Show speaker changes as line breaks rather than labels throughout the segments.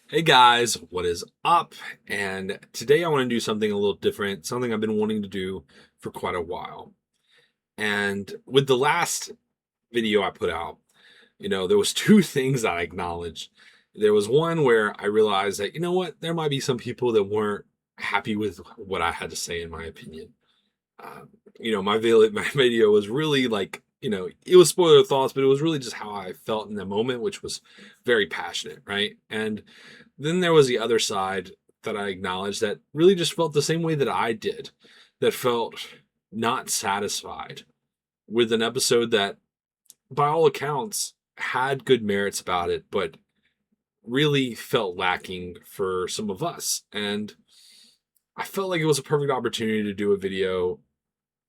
Hey guys, what is up? And today I want to do something a little different, something I've been wanting to do for quite a while. And with the last video I put out, there was two things I acknowledged. There was one where I realized that, there might be some people that weren't happy with what I had to say in my opinion. Um, my video was really like, it was spoiler thoughts, but it was really just how I felt in the moment, which was very passionate, right? And then there was the other side that I acknowledged that really just felt the same way that I did, that felt not satisfied with an episode that, by all accounts, had good merits about it, but really felt lacking for some of us. And I felt like it was a perfect opportunity to do a video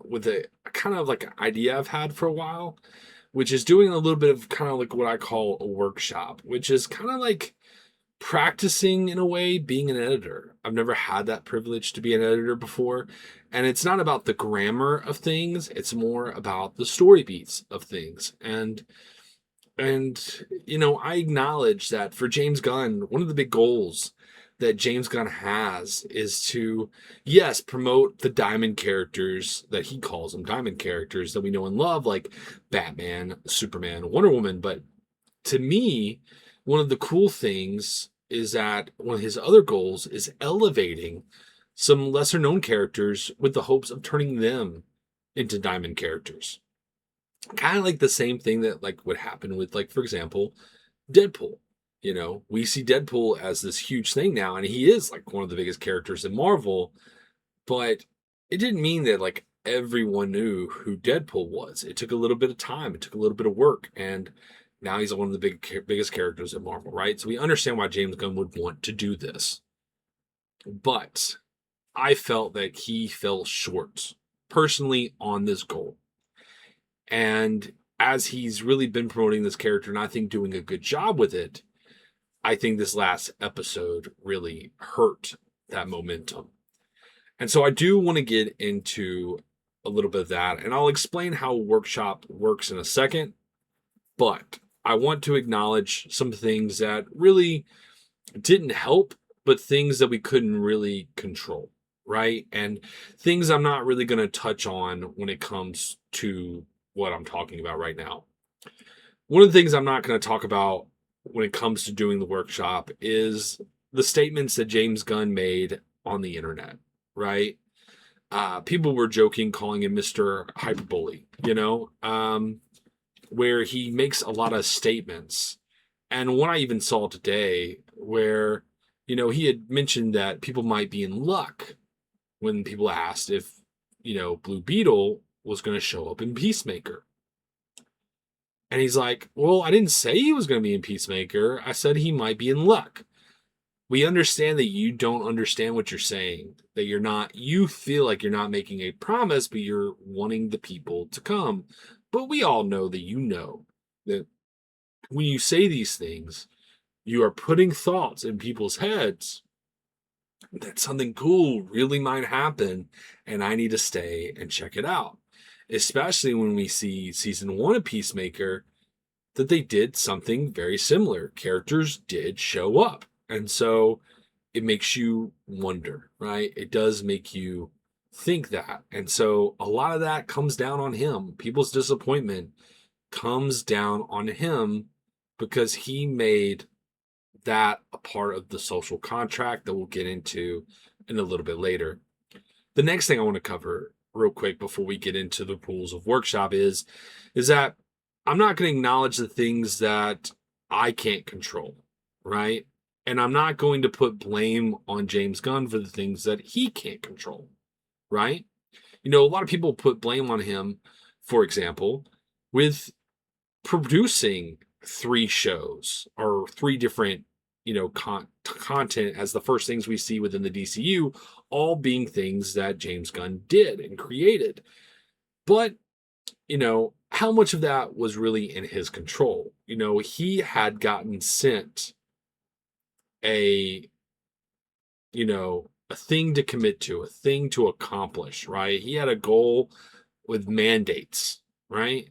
with a kind of like an idea I've had for a while, which is doing a little bit of kind of like what I call a workshop, which is kind of like practicing in a way being an editor. I've never had that privilege to be an editor before. And it's not about the grammar of things, it's more about the story beats of things. And I acknowledge that for James Gunn, one of the big goals that James Gunn has is to, yes, promote the diamond characters that he calls them diamond characters that we know and love, like Batman, Superman, Wonder Woman. But to me, one of the cool things is that one of his other goals is elevating some lesser known characters with the hopes of turning them into diamond characters. Kind of like the same thing that like would happen with, like, for example, Deadpool. We see Deadpool as this huge thing now, and he is like one of the biggest characters in Marvel, but it didn't mean that like everyone knew who Deadpool was. It took a little bit of time, it took a little bit of work, and now he's one of the biggest characters in Marvel, right? So we understand why James Gunn would want to do this. But I felt that he fell short personally on this goal. And as he's really been promoting this character and I think doing a good job with it, I think this last episode really hurt that momentum. And so I do want to get into a little bit of that, and I'll explain how Workshop works in a second. But I want to acknowledge some things that really didn't help, but things that we couldn't really control, right? And things I'm not really going to touch on when it comes to what I'm talking about right now. One of the things I'm not going to talk about when it comes to doing the workshop is the statements that James Gunn made on the internet, right? People were joking, calling him Mr. Hyperbole, where he makes a lot of statements. And one I even saw today where, he had mentioned that people might be in luck when people asked if, Blue Beetle was going to show up in Peacemaker. And he's like, well, I didn't say he was going to be in Peacemaker. I said he might be in luck. We understand that you don't understand what you're saying, that you feel like you're not making a promise, but you're wanting the people to come. But we all know that when you say these things, you are putting thoughts in people's heads that something cool really might happen and I need to stay and check it out. Especially when we see season one of Peacemaker, that they did something very similar. Characters did show up. And so it makes you wonder, right? It does make you think that. And so a lot of that comes down on him. People's disappointment comes down on him because he made that a part of the social contract that we'll get into in a little bit later. The next thing I want to cover real quick before we get into the rules of workshop is that I'm not going to acknowledge the things that I can't control, right? And I'm not going to put blame on James Gunn for the things that he can't control, right? A lot of people put blame on him, for example, with producing three shows or three different content as the first things we see within the DCU, all being things that James Gunn did and created. But how much of that was really in his control? He had gotten sent a a thing to commit to, a thing to accomplish, right? He had a goal with mandates, right?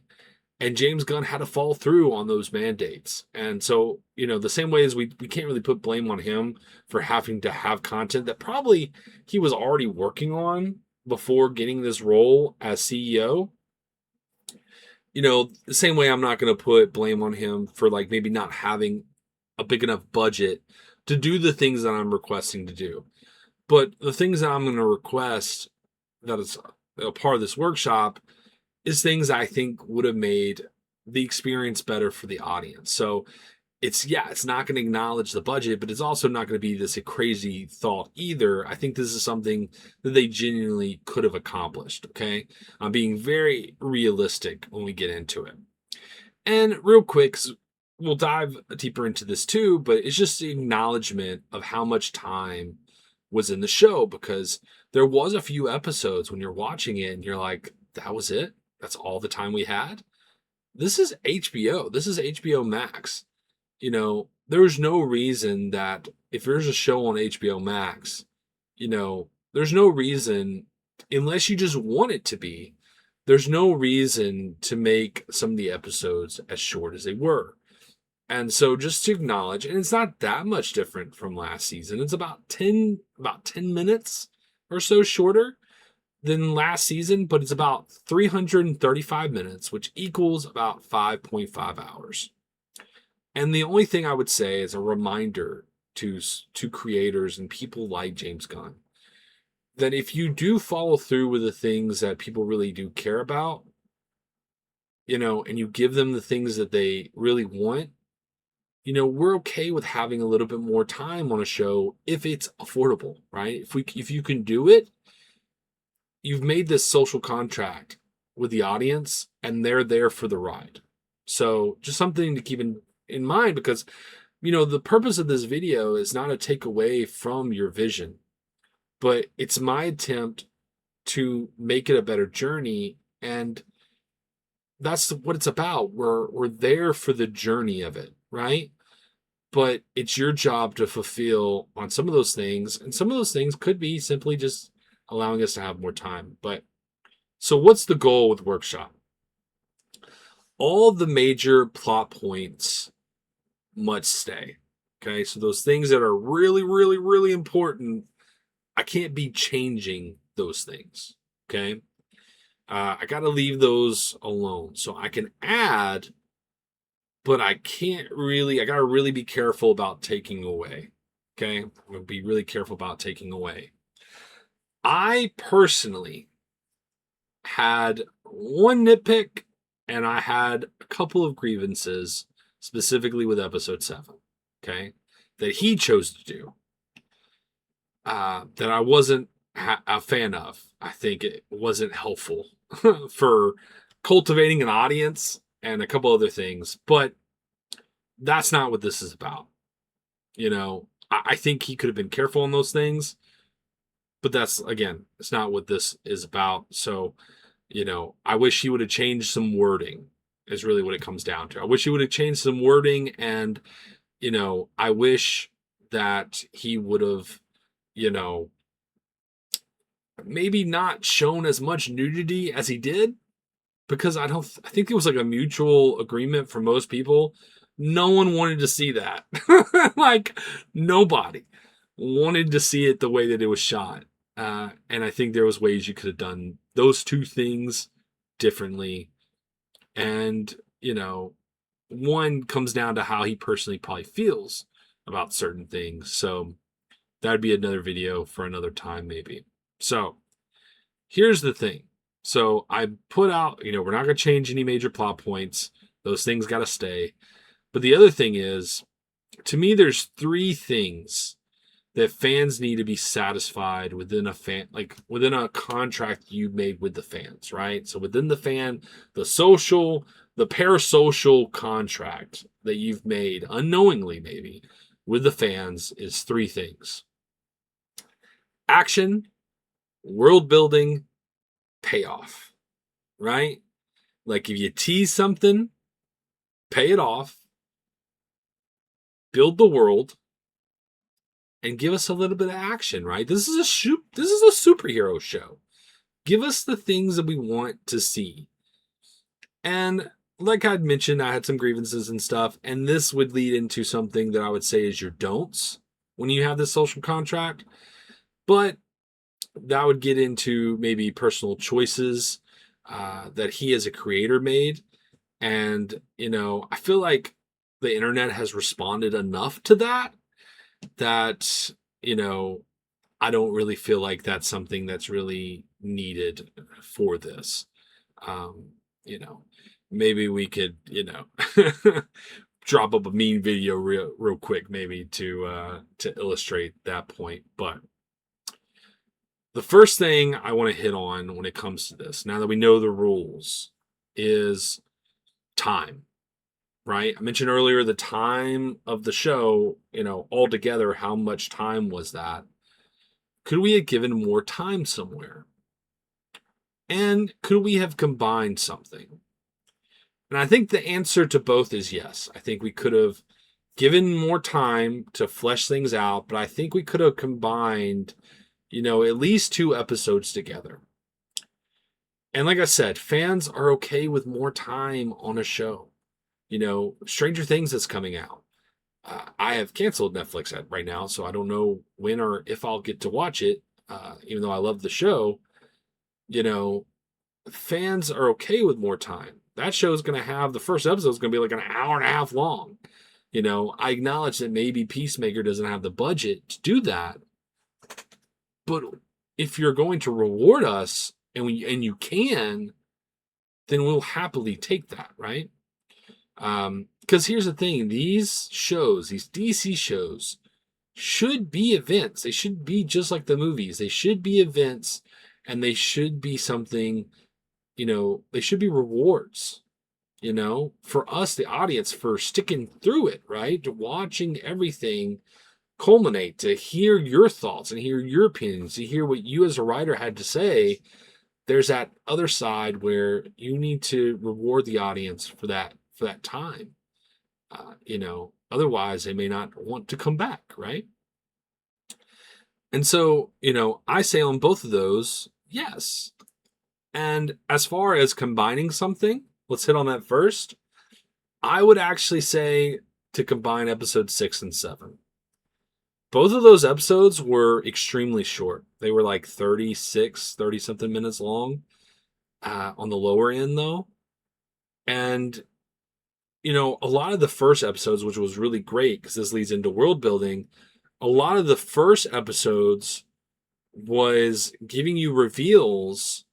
And James Gunn had to follow through on those mandates. And so, the same way as we can't really put blame on him for having to have content that probably he was already working on before getting this role as CEO. The same way I'm not going to put blame on him for like maybe not having a big enough budget to do the things that I'm requesting to do. But the things that I'm going to request that is a part of this workshop is things I think would have made the experience better for the audience. So it's not going to acknowledge the budget, but it's also not going to be this crazy thought either. I think this is something that they genuinely could have accomplished. Okay. I'm being very realistic when we get into it. And real quick, we'll dive deeper into this too, but it's just the acknowledgement of how much time was in the show, because there was a few episodes when you're watching it and you're like, that was it? That's all the time we had? This is HBO. This is HBO Max. There's no reason that if there's a show on HBO Max, there's no reason, unless you just want it to be, there's no reason to make some of the episodes as short as they were. And so just to acknowledge, and it's not that much different from last season. It's about 10 minutes or so shorter than last season, but it's about 335 minutes, which equals about 5.5 hours. And the only thing I would say is a reminder to creators and people like James Gunn that if you do follow through with the things that people really do care about, and you give them the things that they really want, we're okay with having a little bit more time on a show if it's affordable, right? If you can do it, you've made this social contract with the audience and they're there for the ride. So just something to keep in mind, because, the purpose of this video is not to take away from your vision, but it's my attempt to make it a better journey. And that's what it's about. We're there for the journey of it, right? But it's your job to fulfill on some of those things. And some of those things could be simply just allowing us to have more time. But so what's the goal with Workshop? All the major plot points must stay. Okay. So those things that are really, really, really important, I can't be changing those things. Okay. I got to leave those alone. So I can add, but I got to really be careful about taking away. Okay. I'm going to be really careful about taking away. I personally had one nitpick and I had a couple of grievances, specifically with episode 7. Okay. That he chose to do. That I wasn't a fan of. I think it wasn't helpful for cultivating an audience and a couple other things, but that's not what this is about. I think he could have been careful on those things, but it's not what this is about. So, I wish he would have changed some wording is really what it comes down to. I wish he would have changed some wording, and, I wish that he would have, maybe not shown as much nudity as he did, because I think it was like a mutual agreement for most people. No one wanted to see that. Like, nobody wanted to see it the way that it was shot. And I think there was ways you could have done those two things differently. And, one comes down to how he personally probably feels about certain things. So that'd be another video for another time, maybe. So here's the thing. So I put out, we're not going to change any major plot points. Those things got to stay. But the other thing is, to me, there's 3 things that fans need to be satisfied within a contract you made with the fans, right? So within the parasocial contract that you've made unknowingly, maybe, with the fans is 3 things: action, world building, payoff, right? Like, if you tease something, pay it off, build the world, and give us a little bit of action, right? This is a superhero show. Give us the things that we want to see. And like I'd mentioned, I had some grievances and stuff, and this would lead into something that I would say is your don'ts when you have this social contract. But that would get into maybe personal choices that he as a creator made. And, I feel like the internet has responded enough to that, you know, I don't really feel like that's something that's really needed for this. Um, you know, maybe we could, drop up a meme video real quick, maybe to illustrate that point. But the first thing I want to hit on when it comes to this, now that we know the rules, is time. Right? I mentioned earlier the time of the show, altogether, how much time was that? Could we have given more time somewhere? And could we have combined something? And I think the answer to both is yes. I think we could have given more time to flesh things out, but I think we could have combined, at least 2 episodes together. And like I said, fans are okay with more time on a show. Stranger Things is coming out. I have canceled Netflix right now, so I don't know when or if I'll get to watch it. Even though I love the show, you know, fans are okay with more time. That show is going to have the first episode is going to be like an hour and a half long. I acknowledge that maybe Peacemaker doesn't have the budget to do that, but if you're going to reward us and you can, then we'll happily take that, right? Because here's the thing: these shows, these DC shows, should be events. They should be just like the movies. They should be events, and they should be something. They should be rewards. For us, the audience, for sticking through it, right? To watching everything culminate, to hear your thoughts and hear your opinions, to hear what you as a writer had to say. There's that other side where you need to reward the audience for that time. Otherwise they may not want to come back, right? And so, I say on both of those, yes. And as far as combining something, let's hit on that first. I would actually say to combine episode 6 and 7. Both of those episodes were extremely short. They were like 30 something minutes long, on the lower end though. And a lot of the first episodes, which was really great because this leads into world building, a lot of the first episodes was giving you reveals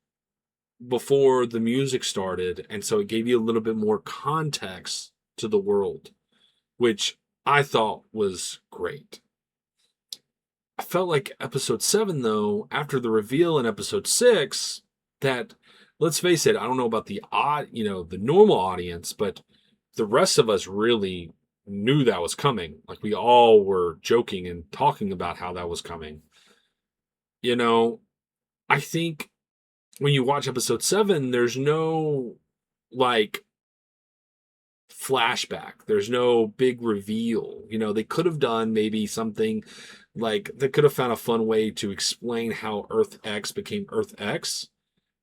before the music started. And so it gave you a little bit more context to the world, which I thought was great. I felt like episode 7, though, after the reveal in episode 6, that, let's face it, I don't know about the normal audience, but the rest of us really knew that was coming. Like, we all were joking and talking about how that was coming. I think when you watch episode 7, there's no, like, flashback. There's no big reveal. They could have done maybe something like, they could have found a fun way to explain how Earth X became Earth X,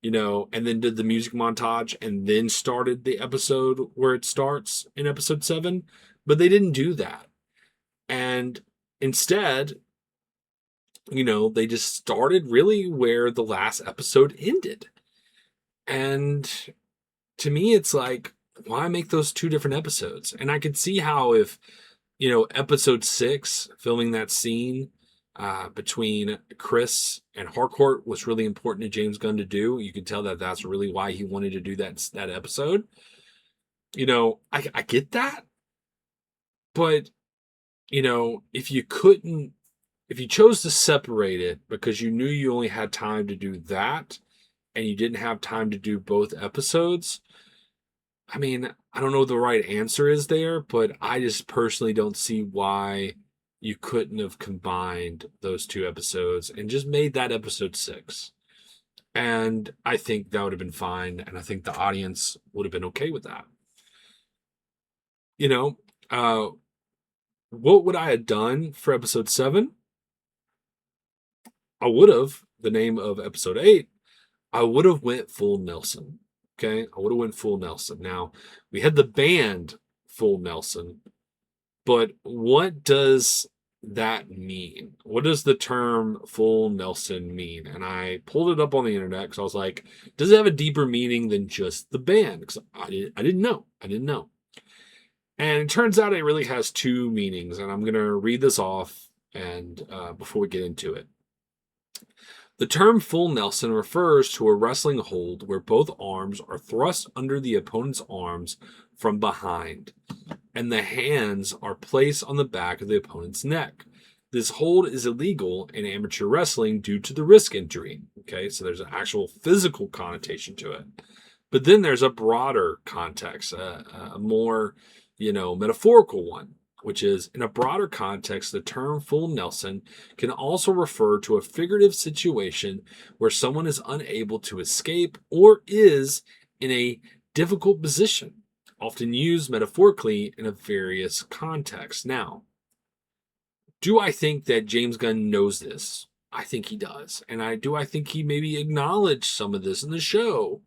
and then did the music montage and then started the episode where it starts in episode 7. But they didn't do that. And instead, they just started really where the last episode ended. And to me, it's like, why make those 2 different episodes? And I could see how if, episode 6, filming that scene between Chris and Harcourt was really important to James Gunn to do. You could tell that that's really why he wanted to do that episode. I get that. But, if you chose to separate it because you knew you only had time to do that and you didn't have time to do both episodes, I mean, I don't know what the right answer is there, but I just personally don't see why you couldn't have combined those 2 episodes and just made that episode 6. And I think that would have been fine, and I think the audience would have been okay with that. What would I have done for episode 7? I would have, the name of episode 8, I would have went full Nelson. Okay, I would have went full Nelson. Now we had the band Full Nelson, but what does that mean? What does the term Full Nelson mean? And I pulled it up on the internet because I was like, does it have a deeper meaning than just the band? Because I didn't know. I didn't know. And it turns out it really has two meanings, and I'm going to read this off and before we get into it. The term full Nelson refers to a wrestling hold where both arms are thrust under the opponent's arms from behind, and the hands are placed on the back of the opponent's neck. This hold is illegal in amateur wrestling due to the wrist injury. Okay, so there's an actual physical connotation to it. But then there's a broader context, a more, metaphorical one, which is in a broader context, the term full Nelson can also refer to a figurative situation where someone is unable to escape or is in a difficult position, often used metaphorically in a various contexts. Now, do I think that James Gunn knows this? I think he does. And I think he maybe acknowledged some of this in the show?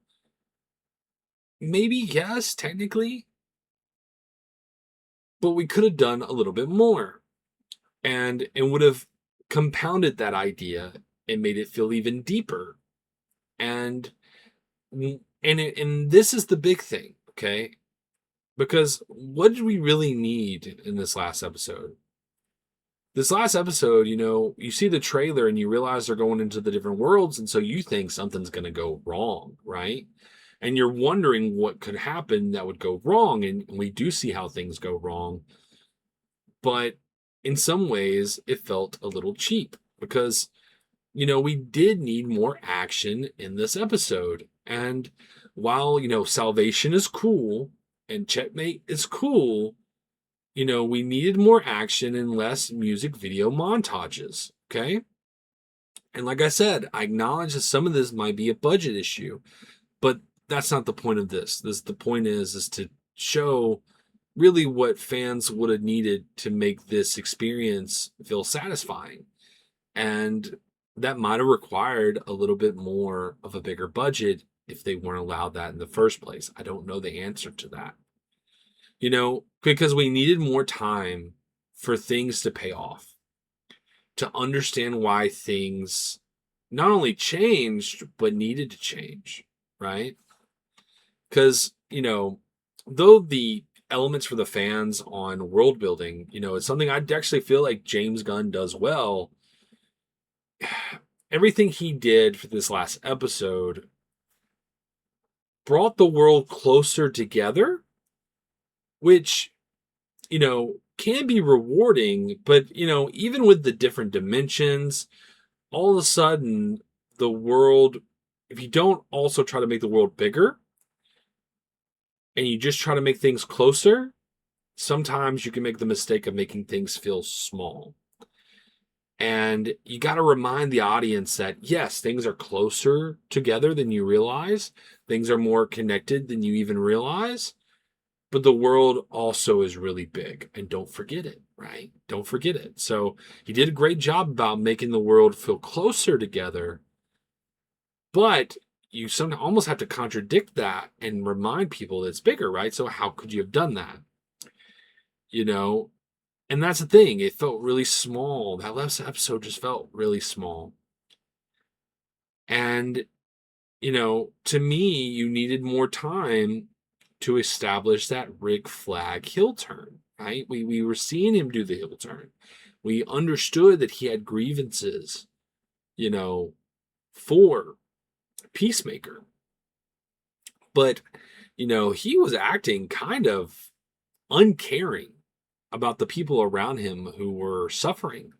Maybe yes, technically, but we could have done a little bit more, and it would have compounded that idea and made it feel even deeper. And and this is the big thing, okay? Because what did we really need in this last episode? This last episode, you see the trailer and you realize they're going into the different worlds, and so you think something's going to go wrong, right? And you're wondering what could happen that would go wrong, and we do see how things go wrong. But in some ways, it felt a little cheap because, we did need more action in this episode. And while, Salvation is cool and Checkmate is cool, we needed more action and less music video montages. Okay. And like I said, I acknowledge that some of this might be a budget issue, but that's not the point of this. The point is to show really what fans would have needed to make this experience feel satisfying. And that might have required a little bit more of a bigger budget if they weren't allowed that in the first place. I don't know the answer to that. Because we needed more time for things to pay off, to understand why things not only changed, but needed to change, right? Because, though the elements for the fans on world building, it's something I actually feel like James Gunn does well. Everything he did for this last episode brought the world closer together, which, can be rewarding, but, even with the different dimensions, all of a sudden, the world, if you don't also try to make the world bigger and you just try to make things closer, sometimes you can make the mistake of making things feel small. And you got to remind the audience that, yes, things are closer together than you realize. Things are more connected than you even realize. But the world also is really big. And don't forget it, right? Don't forget it. So he did a great job about making the world feel closer together. But you sometimes almost have to contradict that and remind people that it's bigger, right? So how could you have done that? And that's the thing. It felt really small. That last episode just felt really small. And, to me, you needed more time to establish that Rick Flag heel turn, right? We were seeing him do the heel turn. We understood that he had grievances, for Peacemaker. But, he was acting kind of uncaring about the people around him who were suffering.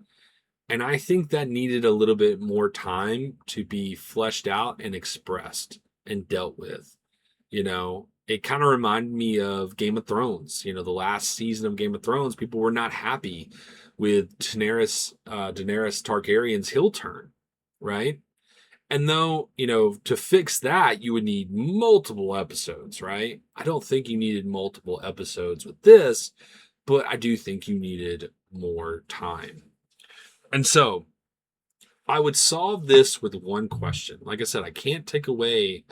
And I think that needed a little bit more time to be fleshed out and expressed and dealt with. It kind of reminded me of Game of Thrones. The last season of Game of Thrones, people were not happy with Daenerys Targaryen's heel turn, right? And though, to fix that, you would need multiple episodes, right? I don't think you needed multiple episodes with this, but I do think you needed more time. And so I would solve this with one question. Like I said, I can't take away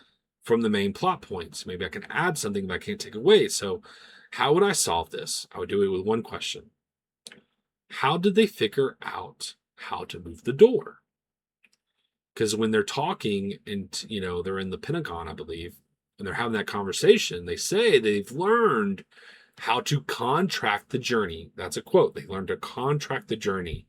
from the main plot points. Maybe I can add something, but I can't take away. So, how would I solve this? I would do it with one question. How did they figure out how to move the door? Because when they're talking and, they're in the Pentagon, I believe, and they're having that conversation, they say they've learned how to contract the journey. That's a quote. They learned to contract the journey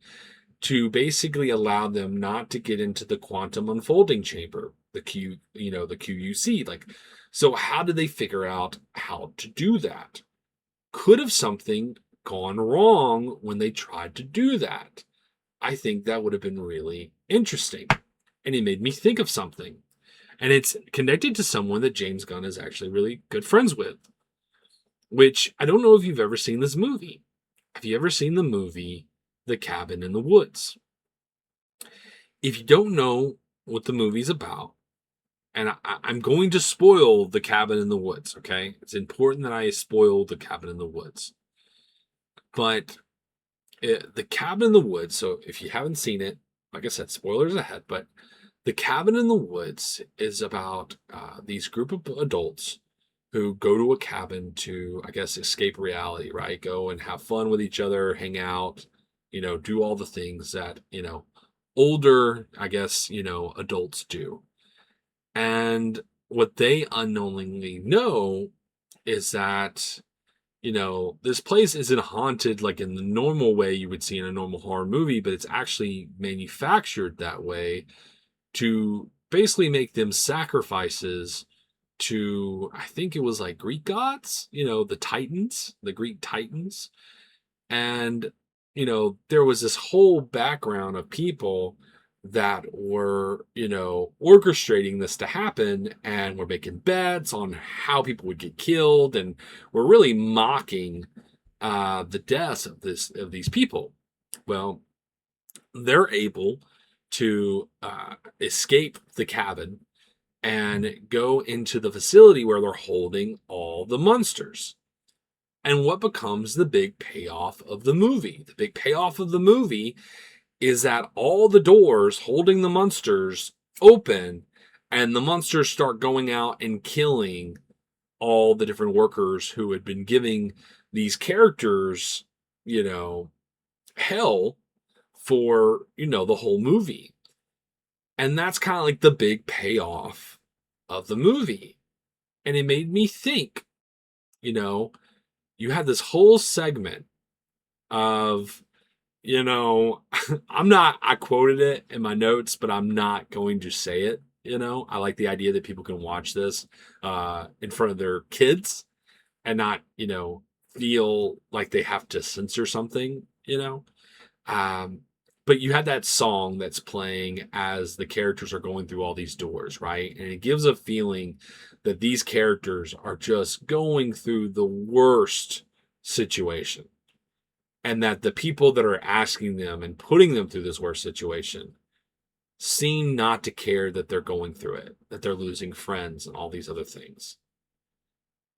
to basically allow them not to get into the quantum unfolding chamber, the QUC. So how did they figure out how to do that? Could have something gone wrong when they tried to do that? I think that would have been really interesting. And it made me think of something. And it's connected to someone that James Gunn is actually really good friends with, which I don't know if you've ever seen this movie. Have you ever seen the movie The Cabin in the Woods? If you don't know what the movie's about, and I'm going to spoil The Cabin in the Woods, okay? It's important that I spoil The Cabin in the Woods. But The Cabin in the Woods, so if you haven't seen it, like I said, spoilers ahead, but The Cabin in the Woods is about these group of adults who go to a cabin to, I guess, escape reality, right? Go and have fun with each other, hang out, do all the things that, older, I guess, adults do. And what they unknowingly know is that, this place isn't haunted like in the normal way you would see in a normal horror movie, but it's actually manufactured that way to basically make them sacrifices to, I think it was like Greek gods, the Titans, the Greek Titans. And, there was this whole background of people that were, orchestrating this to happen and were making bets on how people would get killed and were really mocking the deaths of these people. Well, they're able to escape the cabin and go into the facility where they're holding all the monsters. And what becomes the big payoff of the movie? The big payoff of the movie is that all the doors holding the monsters open and the monsters start going out and killing all the different workers who had been giving these characters, hell for, the whole movie. And that's kind of like the big payoff of the movie. And it made me think, you had this whole segment of, I quoted it in my notes, but I'm not going to say it. I like the idea that people can watch this in front of their kids and not, feel like they have to censor something, but you had that song that's playing as the characters are going through all these doors, right? And it gives a feeling that these characters are just going through the worst situation. And that the people that are asking them and putting them through this worst situation seem not to care that they're going through it, that they're losing friends and all these other things.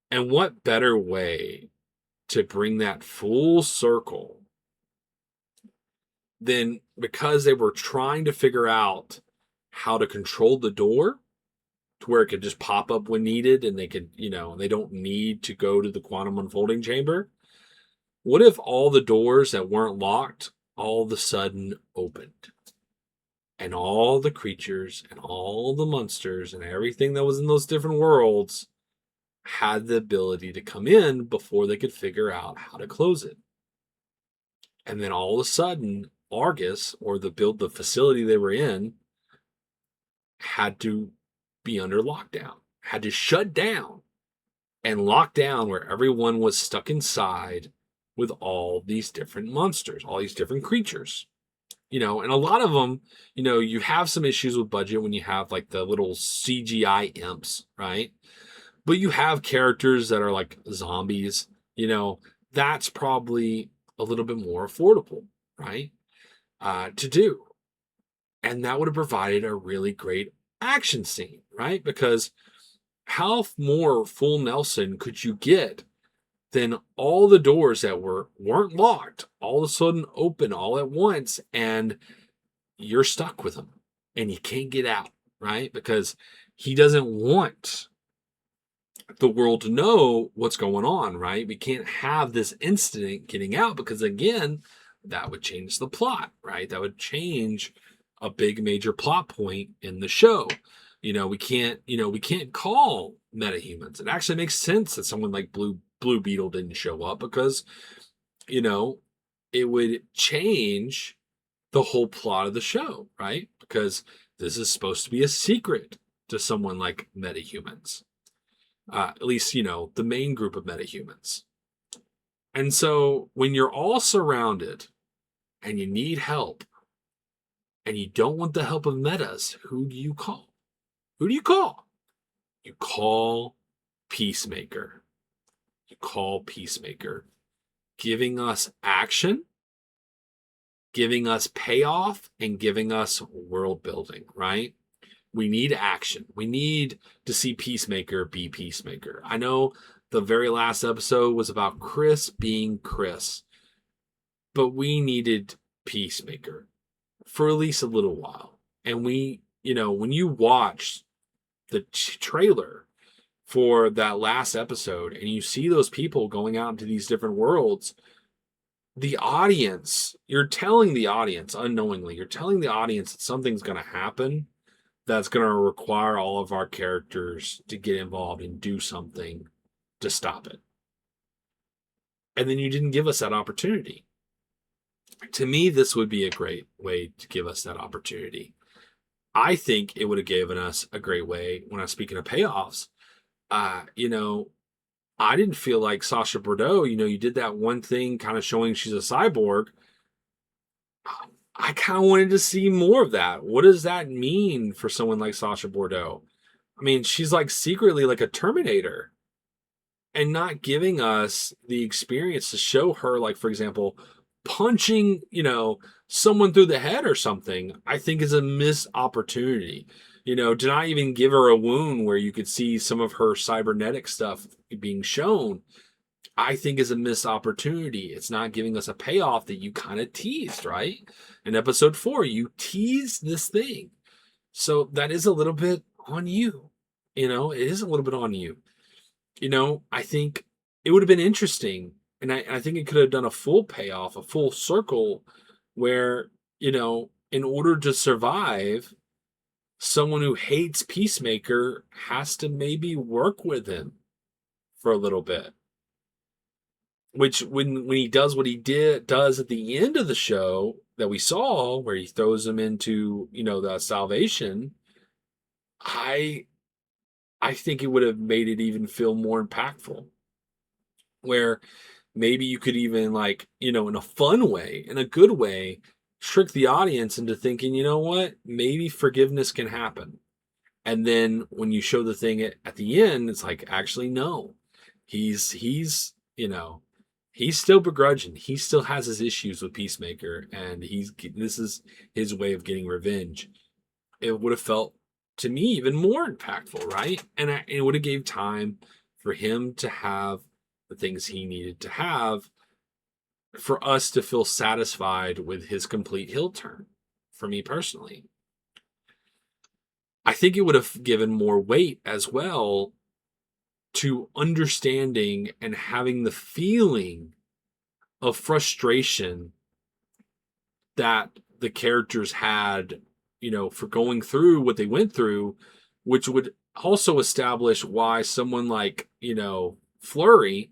And what better way to bring that full circle than, because they were trying to figure out how to control the door to where it could just pop up when needed and they could, they don't need to go to the quantum unfolding chamber. What if all the doors that weren't locked all of a sudden opened? And all the creatures and all the monsters and everything that was in those different worlds had the ability to come in before they could figure out how to close it. And then all of a sudden, Argus, or the facility they were in, had to be under lockdown, had to shut down and lock down where everyone was stuck inside with all these different monsters, all these different creatures. And a lot of them, you have some issues with budget when you have like the little CGI imps, right? But you have characters that are like zombies, that's probably a little bit more affordable, right? To do. And that would have provided a really great action scene, right? Because how more full Nelson could you get than all the doors that weren't locked all of a sudden open all at once, and you're stuck with them and you can't get out, right? Because he doesn't want the world to know what's going on, right? We can't have this incident getting out because, again, that would change the plot, right? That would change a big major plot point in the show. We can't call metahumans. It actually makes sense that someone like Blue Beetle didn't show up because, you know, it would change the whole plot of the show, right? Because this is supposed to be a secret to someone like metahumans. At least, the main group of metahumans. And so when you're all surrounded and you need help and you don't want the help of metas, who do you call? Who do you call? You call Peacemaker. You call Peacemaker, giving us action, giving us payoff, and giving us world building, right? We need action. We need to see Peacemaker be Peacemaker. I know the very last episode was about Chris being Chris, but we needed Peacemaker for at least a little while. And when you watch the trailer for that last episode and you see those people going out into these different worlds, you're telling the audience unknowingly, you're telling the audience that something's going to happen that's going to require all of our characters to get involved and do something to stop it. And then you didn't give us that opportunity. To me, this would be a great way to give us that opportunity. I think it would have given us a great way when I'm speaking of payoffs. I didn't feel like Sasha Bordeaux, you did that one thing kind of showing she's a cyborg. I kind of wanted to see more of that. What does that mean for someone like Sasha Bordeaux? I mean, she's like secretly like a Terminator and not giving us the experience to show her, like, for example, punching, someone through the head or something, I think is a missed opportunity. To not even give her a wound where you could see some of her cybernetic stuff being shown, I think is a missed opportunity. It's not giving us a payoff that you kind of teased, right? In episode 4, you teased this thing. So that is a little bit on you. It is a little bit on you. I think it would have been interesting. And I think it could have done a full payoff, a full circle where, in order to survive, someone who hates Peacemaker has to maybe work with him for a little bit. Which when he does what he does at the end of the show that we saw, where he throws him into, the salvation, I think it would have made it even feel more impactful. Where maybe you could even, like, in a fun way, in a good way, trick the audience into thinking, you know what, maybe forgiveness can happen. And then when you show the thing at the end, it's like, actually, no, he's still begrudging. He still has his issues with Peacemaker, and this is his way of getting revenge. It would have felt, to me, even more impactful, right? And it would have gave time for him to have the things he needed to have for us to feel satisfied with his complete heel turn, for me personally. I think it would have given more weight as well to understanding and having the feeling of frustration that the characters had, for going through what they went through, which would also establish why someone like, Flurry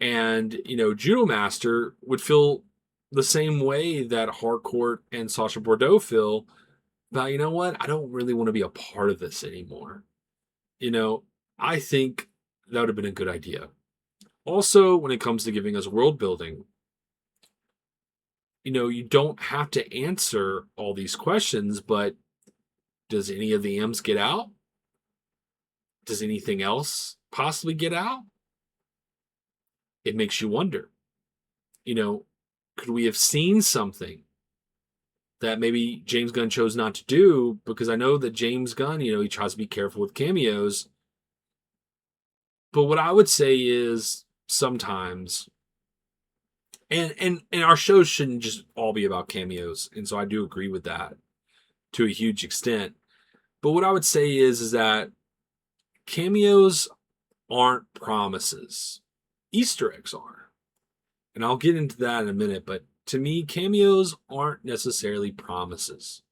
and, Judo Master would feel the same way that Harcourt and Sasha Bordeaux feel about, you know what, I don't really want to be a part of this anymore. I think that would have been a good idea. Also, when it comes to giving us world building, you don't have to answer all these questions, but does any of the M's get out? Does anything else possibly get out? It makes you wonder, could we have seen something that maybe James Gunn chose not to do? Because I know that James Gunn, he tries to be careful with cameos. But what I would say is sometimes, and our shows shouldn't just all be about cameos. And so I do agree with that to a huge extent. But what I would say is that cameos aren't promises. Easter eggs are. And I'll get into that in a minute, but to me, cameos aren't necessarily promises.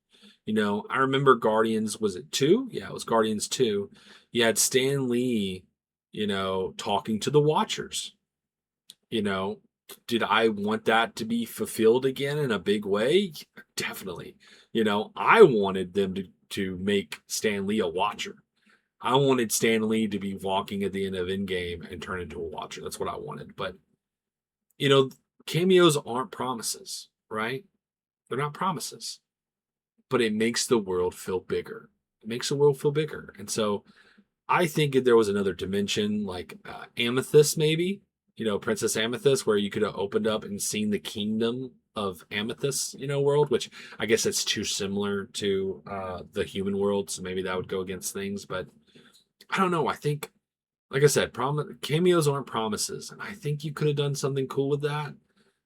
I remember Guardians, was it 2? Yeah, it was Guardians 2. You had Stan Lee, talking to the Watchers. You know, did I want that to be fulfilled again in a big way? Definitely. I wanted them to make Stan Lee a Watcher. I wanted Stan Lee to be walking at the end of Endgame and turn into a Watcher. That's what I wanted. But, you know, cameos aren't promises, right? They're not promises, but it makes the world feel bigger. It makes the world feel bigger. And so I think if there was another dimension like Amethyst, maybe, Princess Amethyst, where you could have opened up and seen the kingdom of Amethyst, world, which I guess it's too similar to the human world. So maybe that would go against things. But I don't know. I think, like I said, cameos aren't promises. And I think you could have done something cool with that.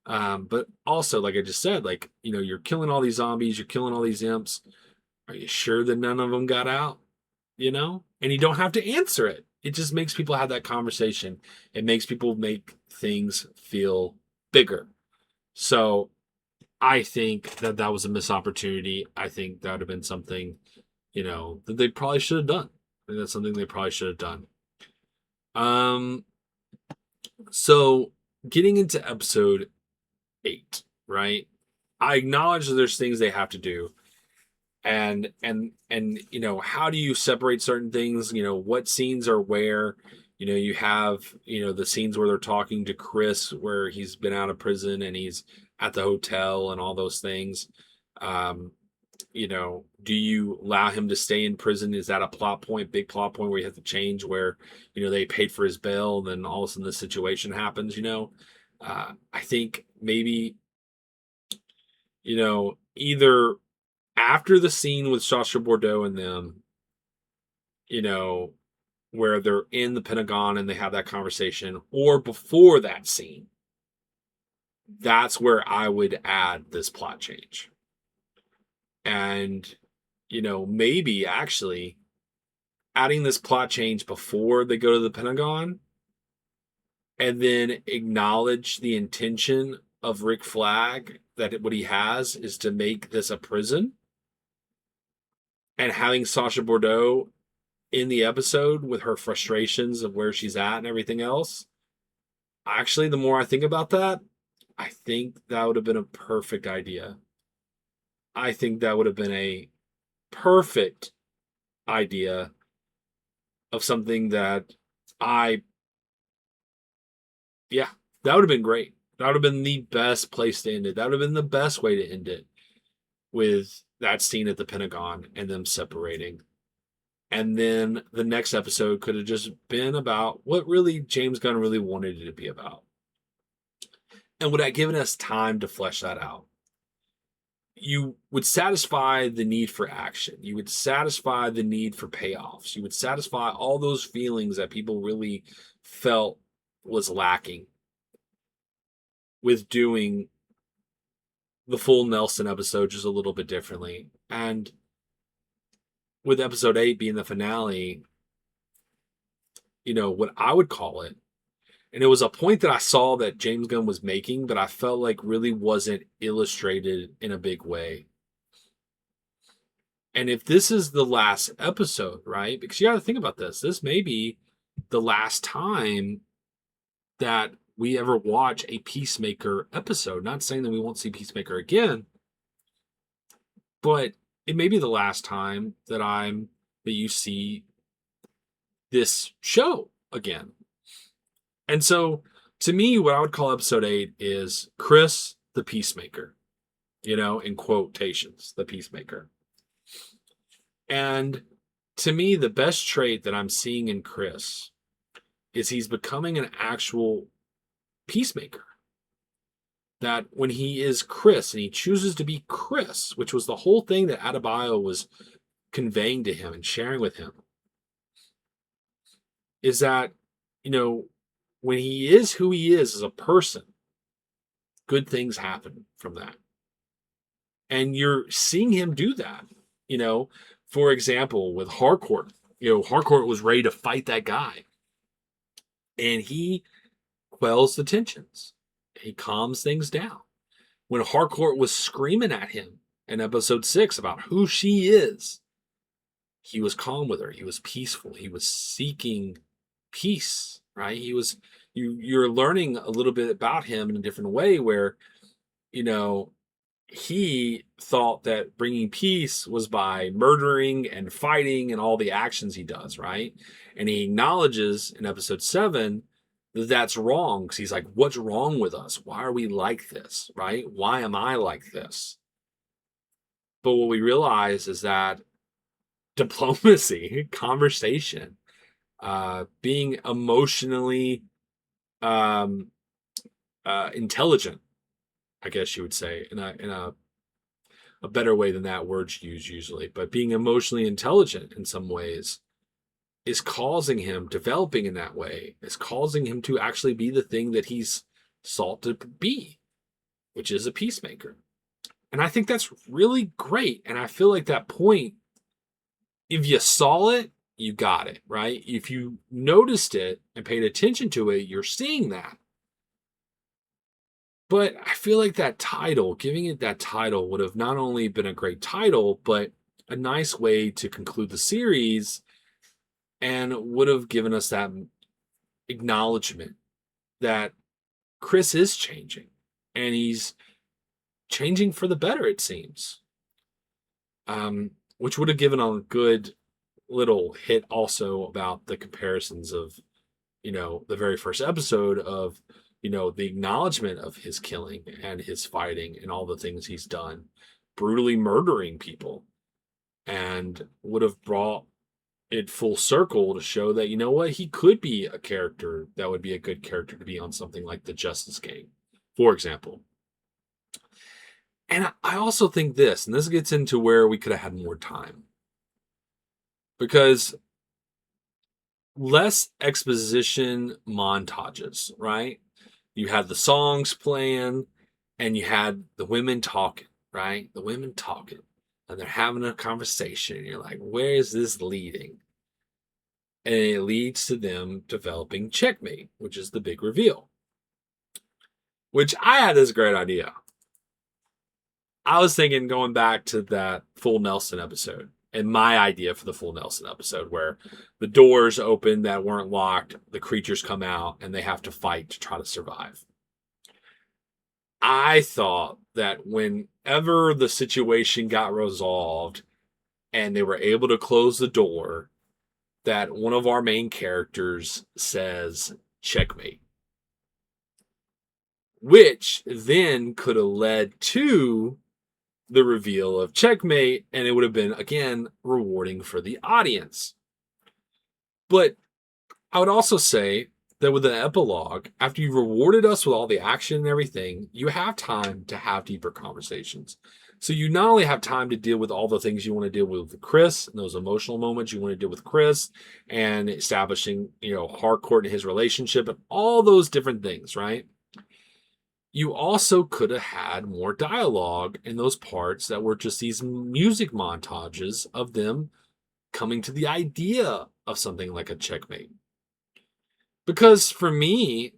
But also, like I just said, like, you're killing all these zombies, you're killing all these imps. Are you sure that none of them got out? And you don't have to answer it. It just makes people have that conversation. It makes people make things feel bigger. So I think that that was a missed opportunity. I think that would have been something, that they probably should have done. I think that's something they probably should have done. Um, so getting into episode 8, right? I acknowledge that there's things they have to do. And how do you separate certain things? What scenes are where? You have the scenes where they're talking to Chris, where he's been out of prison and he's at the hotel and all those things. Do you allow him to stay in prison? Is that a plot point, big plot point, where you have to change, where they paid for his bail and then all of a sudden the situation happens? I think maybe either after the scene with Sasha Bordeaux and them, you know, where they're in the Pentagon and they have that conversation, or before that scene, that's where I would add this plot change. And, maybe actually adding this plot change before they go to the Pentagon and then acknowledge the intention of Rick Flag, that what he has is to make this a prison, and having Sasha Bordeaux in the episode with her frustrations of where she's at and everything else. Actually, the more I think about that, I think that would have been a perfect idea. I think that would have been a perfect idea of something that I, yeah, that would have been great. That would have been the best place to end it. That would have been the best way to end it, with that scene at the Pentagon and them separating. And then the next episode could have just been about what really James Gunn really wanted it to be about. And would have given us time to flesh that out. You would satisfy the need for action. You would satisfy the need for payoffs. You would satisfy all those feelings that people really felt was lacking with doing the full Nelson episode just a little bit differently. And with episode 8 being the finale, what I would call it, and it was a point that I saw that James Gunn was making, but I felt like really wasn't illustrated in a big way. And if this is the last episode, right? Because you got to think about this. This may be the last time that we ever watch a Peacemaker episode. Not saying that we won't see Peacemaker again, but it may be the last time that you see this show again. And so, to me, what I would call episode 8 is Chris the Peacemaker, in quotations, the Peacemaker. And to me, the best trait that I'm seeing in Chris is he's becoming an actual peacemaker. That when he is Chris and he chooses to be Chris, which was the whole thing that Adebayo was conveying to him and sharing with him, is that, when he is who he is as a person, good things happen from that. And you're seeing him do that, For example, with Harcourt, Harcourt was ready to fight that guy, and he quells the tensions. He calms things down. When Harcourt was screaming at him in episode 6 about who she is, he was calm with her. He was peaceful. He was seeking peace, right? You're learning a little bit about him in a different way where, you know, he thought that bringing peace was by murdering and fighting and all the actions he does, right? And he acknowledges in episode 7 that that's wrong because he's like, what's wrong with us? Why are we like this, right? Why am I like this? But what we realize is that diplomacy, conversation, being emotionally intelligent, I guess you would say, in a better way than that word's used usually, but being emotionally intelligent in some ways is causing him, developing in that way, is causing him to actually be the thing that he's sought to be, which is a peacemaker. And I think that's really great. And I feel like that point, if you saw it, you got it, right? If you noticed it and paid attention to it, you're seeing that. But I feel like that title, giving it that title, would have not only been a great title, but a nice way to conclude the series and would have given us that acknowledgement that Chris is changing and he's changing for the better, it seems. Which would have given a good little hit also about the comparisons of, the very first episode of, the acknowledgement of his killing and his fighting and all the things he's done, brutally murdering people, and would have brought it full circle to show that, he could be a character that would be a good character to be on something like the Justice Game, for example. And I also think this, and this gets into where we could have had more time. Because less exposition montages, right? You had the songs playing and you had the women talking, right? The women talking and they're having a conversation. And you're like, where is this leading? And it leads to them developing Checkmate, which is the big reveal. Which I had this great idea. I was thinking going back to that Full Nelson episode and my idea for the Full Nelson episode where the doors open that weren't locked, the creatures come out, and they have to fight to try to survive. I thought that whenever the situation got resolved and they were able to close the door, that one of our main characters says, checkmate. Which then could have led to the reveal of checkmate, and it would have been, again, rewarding for the audience. But I would also say that with the epilogue, after you've rewarded us with all the action and everything, you have time to have deeper conversations. So you not only have time to deal with all the things you want to deal with Chris, and those emotional moments you want to deal with Chris, and establishing, Harcourt and his relationship, and all those different things, right? You also could have had more dialogue in those parts that were just these music montages of them coming to the idea of something like a checkmate. Because for me,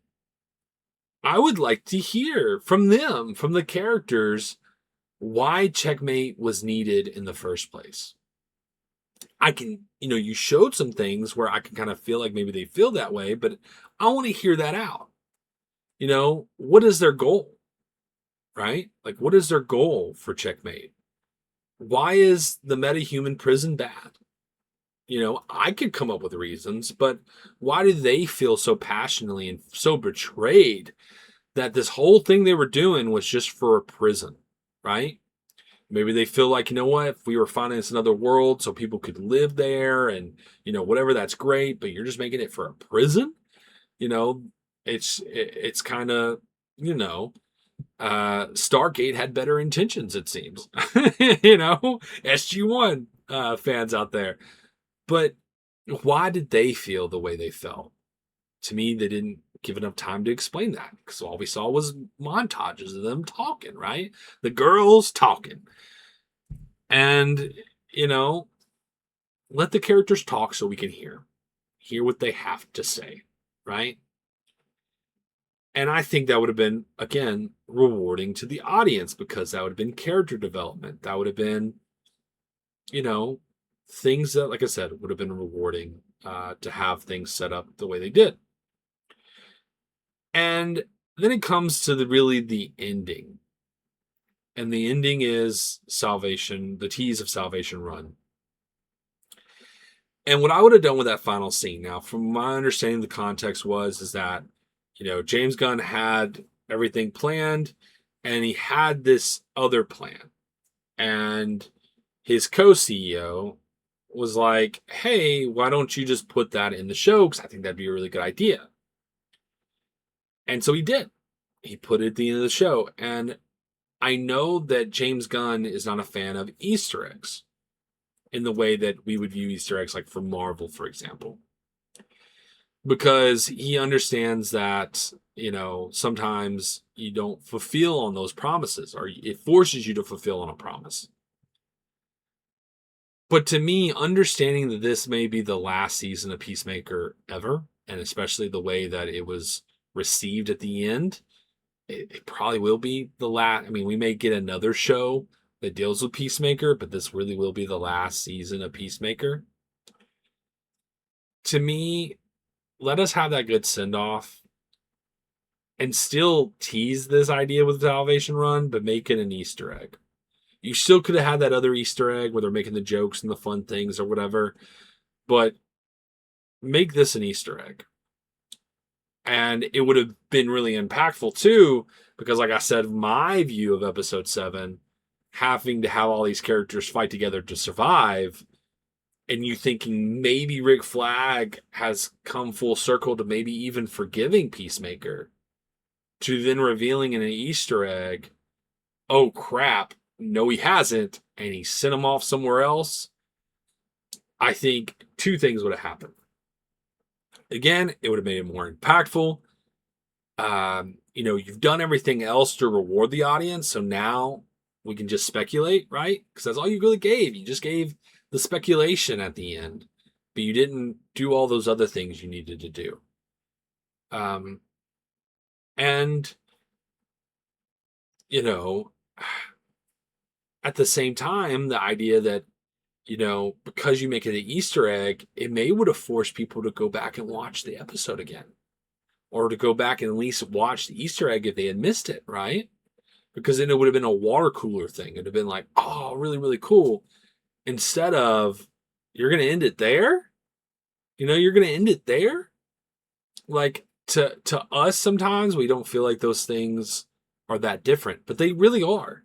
I would like to hear from them, from the characters, why checkmate was needed in the first place. I can, you showed some things where I can kind of feel like maybe they feel that way, but I want to hear that out. What is their goal? Right? Like, what is their goal for checkmate? Why is the metahuman prison bad? I could come up with reasons, but why do they feel so passionately and so betrayed that this whole thing they were doing was just for a prison, right? Maybe they feel like, if we were finding this another world so people could live there and, whatever, that's great, but you're just making it for a prison? It's kind of, Stargate had better intentions, it seems. SG-1 fans out there. But why did they feel the way they felt? To me, they didn't give enough time to explain that because all we saw was montages of them talking, right? The girls talking. And, let the characters talk so we can hear what they have to say, right? And I think that would have been, again, rewarding to the audience because that would have been character development. That would have been, you know, things that, like I said, would have been rewarding to have things set up the way they did. And then it comes to the ending. And the ending is Salvation, the tease of Salvation Run. And what I would have done with that final scene, now, from my understanding, the context is that, James Gunn had everything planned and he had this other plan. And his co-CEO was like, hey, why don't you just put that in the show? Because I think that'd be a really good idea. And so he did. He put it at the end of the show. And I know that James Gunn is not a fan of Easter eggs in the way that we would view Easter eggs, like for Marvel, for example. Because he understands that, sometimes you don't fulfill on those promises, or it forces you to fulfill on a promise. But to me, understanding that this may be the last season of Peacemaker ever, and especially the way that it was received at the end, it probably will be the last. I mean, we may get another show that deals with Peacemaker, but this really will be the last season of Peacemaker. To me, let us have that good send-off and still tease this idea with Salvation Run, but make it an Easter egg. You still could have had that other Easter egg where they're making the jokes and the fun things or whatever, but make this an Easter egg. And it would have been really impactful too, because like I said, my view of episode 7, having to have all these characters fight together to survive, and you thinking maybe Rick Flag has come full circle to maybe even forgiving Peacemaker, to then revealing in an Easter egg, oh crap, no he hasn't, and he sent him off somewhere else. I think 2 things would have happened. Again, it would have made it more impactful. You've done everything else to reward the audience, so now we can just speculate, right? Because that's all you really gave. You just gave the speculation at the end, but you didn't do all those other things you needed to do. And at the same time, the idea that, because you make it an Easter egg, it may would have forced people to go back and watch the episode again. Or to go back and at least watch the Easter egg if they had missed it, right? Because then it would have been a water cooler thing. It'd have been like, oh, really, really cool. Instead of, you're going to end it there? You're going to end it there? Like, to us, sometimes we don't feel like those things are that different. But they really are.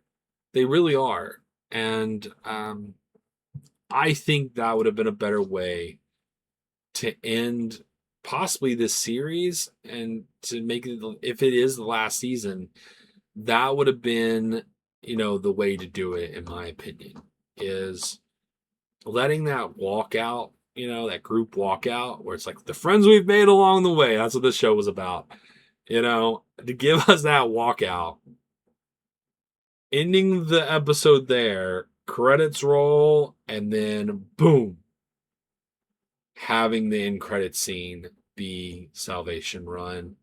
They really are. And I think that would have been a better way to end possibly this series, and to make it, if it is the last season, that would have been, the way to do it, in my opinion, is letting that walk out, that group walk out where it's like the friends we've made along the way. That's what this show was about, to give us that walkout, ending the episode there, credits roll, and then boom, having the end credit scene be Salvation Run,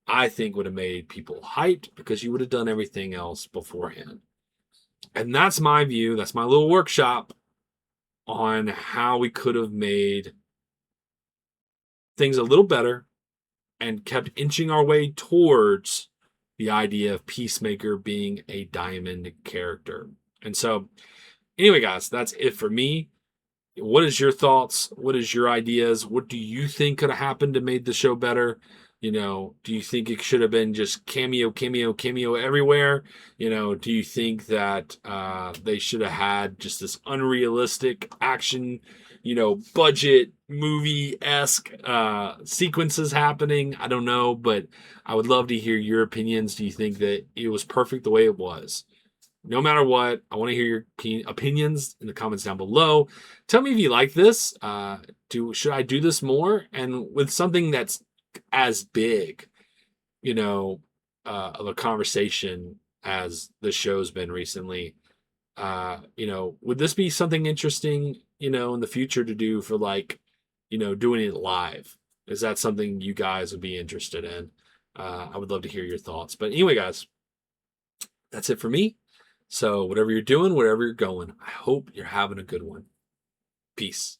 I think would have made people hyped because you would have done everything else beforehand. And that's my view. That's my little workshop on how we could have made things a little better and kept inching our way towards the idea of Peacemaker being a diamond character. And so, anyway, guys, that's it for me. What is your thoughts? What is your ideas? What do you think could have happened to made the show better? Do you think it should have been just cameo everywhere? Do you think that they should have had just this unrealistic action, budget movie-esque sequences happening? I don't know, but I would love to hear your opinions. Do you think that it was perfect the way it was? No matter what, I want to hear your opinions in the comments down below. Tell me if you like this. Should I do this more? And with something that's as big, of a conversation as the show's been recently, Would this be something interesting, in the future to do for like, doing it live? Is that something you guys would be interested in? I would love to hear your thoughts. But anyway, guys, that's it for me. So whatever you're doing, wherever you're going, I hope you're having a good one. Peace.